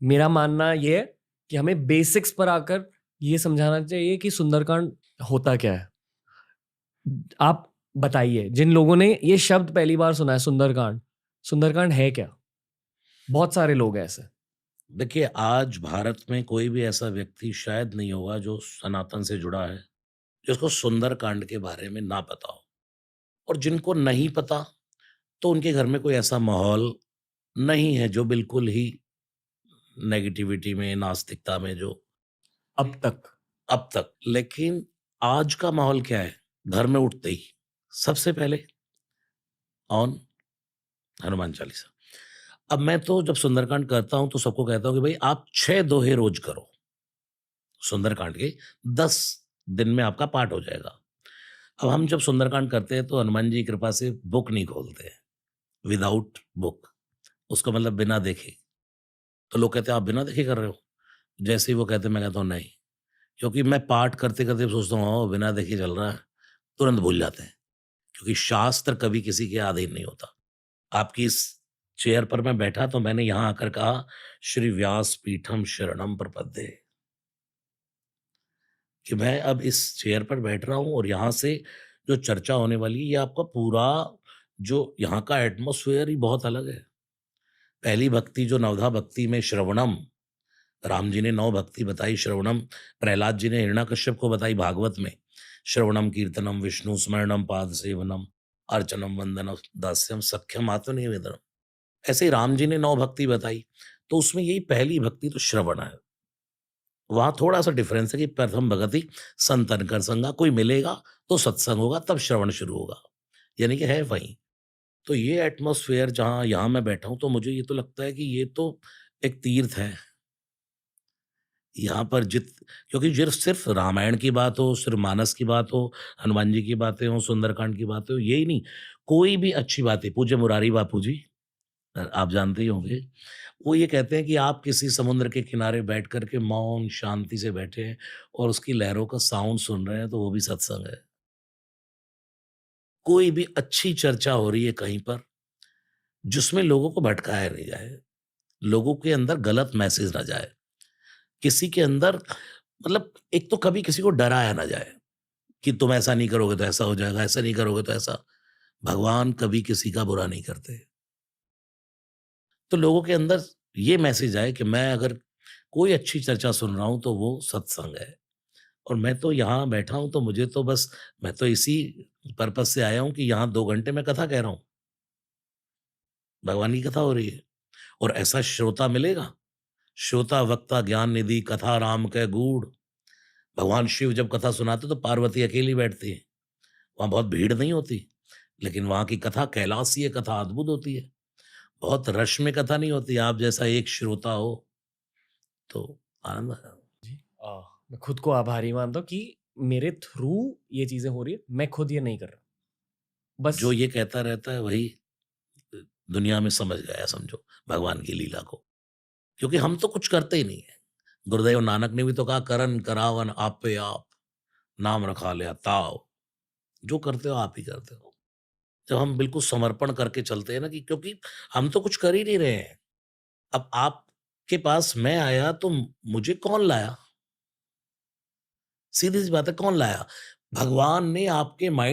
मेरा मानना ये है कि हमें बेसिक्स पर आकर ये समझाना चाहिए कि सुंदरकांड होता क्या है। आप बताइए, जिन लोगों ने ये शब्द पहली बार सुना है सुंदरकांड, सुंदरकांड है क्या? बहुत सारे लोग हैं ऐसे। देखिए, आज भारत में कोई भी ऐसा व्यक्ति शायद नहीं होगा जो सनातन से जुड़ा है, जिसको सुंदरकांड के बारे में ना पता हो। और जिनको नहीं पता, तो उनके घर में कोई ऐसा माहौल नहीं है जो बिल्कुल ही नेगेटिविटी में, नास्तिकता में जो अब तक। अब तक। लेकिन आज का माहौल क्या है? घर में उठते ही सबसे पहले ऑन हनुमान चालीसा। अब मैं तो जब सुंदरकांड करता हूँ, तो सबको कहता हूँ कि भई आप 6 दोहे रोज़ करो। सुंदरकांड के 10 दिन में आपका पाठ हो जाएगा। अब हम जब सुंदरकांड करते हैं, तो हनुमान जी की कृपा से बुक नहीं खोलते हैं, विदाउट बुक, उसका मतलब बिना देखे। तो लोग कहते हैं, "आप बिना देखे कर रहे हो?" जैसे ही वो कहते हैं, मैं कहता हूँ, "नहीं।" क्योंकि मैं पाठ करते-करते सोचता हूँ, "ओह! बिना देखे चल रहा है।" तुरंत भूल जाते हैं, क्योंकि शास्त्र कभी किसी के अधीन नहीं होता। आपकी इस चेयर पर मैं बैठा, तो मैंने यहाँ आकर कहा, "श्री व्यास पीठम शरणम प्रपद्ये।" कि मैं अब इस चेयर पर बैठ रहा हूँ और यहाँ से जो चर्चा होने वाली है, ये आपका पूरा जो यहाँ का एटमॉस्फेयर ही बहुत अलग है। पहली भक्ति जो नवधा भक्ति में श्रवणम, राम जी ने 9 भक्ति बताई श्रवणम, प्रहलाद जी ने हिरण्यकश्यप को बताई भागवत में। श्रवणम कीर्तनम विष्णु स्मरणम पाद सेवनम अर्चनम वंदनम दास्यम सख्यम आत्मनिवेदनम। ऐसे ही राम जी ने 9 भक्ति बताई, तो उसमें यही पहली भक्ति तो श्रवण है। वहाँ थोड़ा-सा डिफरेंस है कि प्रथम भगति संतन कर संगा, कोई मिलेगा तो सत्संग होगा, तब श्रवण शुरू होगा, यानी कि है वहीं। तो ये एटमॉस्फेयर जहाँ यहाँ मैं बैठा हूँ, तो मुझे ये तो लगता है कि ये तो एक तीर्थ है। यहाँ पर क्योंकि सिर्फ़ रामायण की बात हो, सिर्फ़ मानस की बात हो, हनुमान जी की बातें हों, सुंदरकांड की बातें हों, यही नहीं, कोई भी अच्छी बातें, पूज्य मुरारी बापू जी आप जानते ही होंगे, वो ये कहते हैं कि आप किसी समुद्र के किनारे बैठ कर के मौन शांति से बैठे हैं और उसकी लहरों का साउंड सुन रहे हैं, तो वो भी सत्संग है। कोई भी अच्छी चर्चा हो रही है कहीं पर, जिसमें लोगों को भटकाया नहीं जाए, लोगों के अंदर गलत मैसेज ना जाए, किसी के अंदर मतलब एक तो कभी किसी को डराया ना जाए कि तुम ऐसा नहीं करोगे तो ऐसा हो जाएगा, ऐसा नहीं करोगे तो ऐसा। भगवान कभी किसी का बुरा नहीं करते। तो लोगों के अंदर ये मैसेज आए कि मैं अगर कोई अच्छी चर्चा सुन रहा हूँ, तो वो सत्संग है। और मैं तो यहाँ बैठा हूँ, तो मुझे तो बस मैं तो इसी पर्पज़ से आया हूँ कि यहाँ 2 घंटे मैं कथा कह रहा हूँ, भगवान की कथा हो रही है और ऐसा श्रोता मिलेगा, श्रोता वक्ता ज्ञान निधि कथा राम कै गूढ़। भगवान शिव जब कथा सुनाते तो पार्वती अकेली बैठती है, वहाँ बहुत भीड़ नहीं होती, लेकिन वहाँ की कथा कैलाशीय कथा अद्भुत होती है, बहुत रश में कथा नहीं होती, आप जैसा एक श्रोता हो, तो आनंद आया। जी। मैं खुद को आभारी मानता हूँ कि मेरे थ्रू ये चीज़ें हो रही है, मैं खुद ये नहीं कर रहा। बस जो ये कहता रहता है वही दुनिया में समझ गया समझो भगवान की लीला को। क्योंकि हम तो कुछ करते ही नहीं है। गुरुदेव नानक ने भी तो कहा करन करावन आपे आप, नाम रखा लिया ताव। जो करते हो आप ही करते हो। जब हम बिल्कुल समर्पण करके चलते हैं ना कि क्योंकि हम तो कुछ कर ही नहीं रहे हैं। अब आपके पास मैं आया तो मुझे कौन लाया? सीधी-सी बात है कौन लाया? भगवान ने आपके माइंड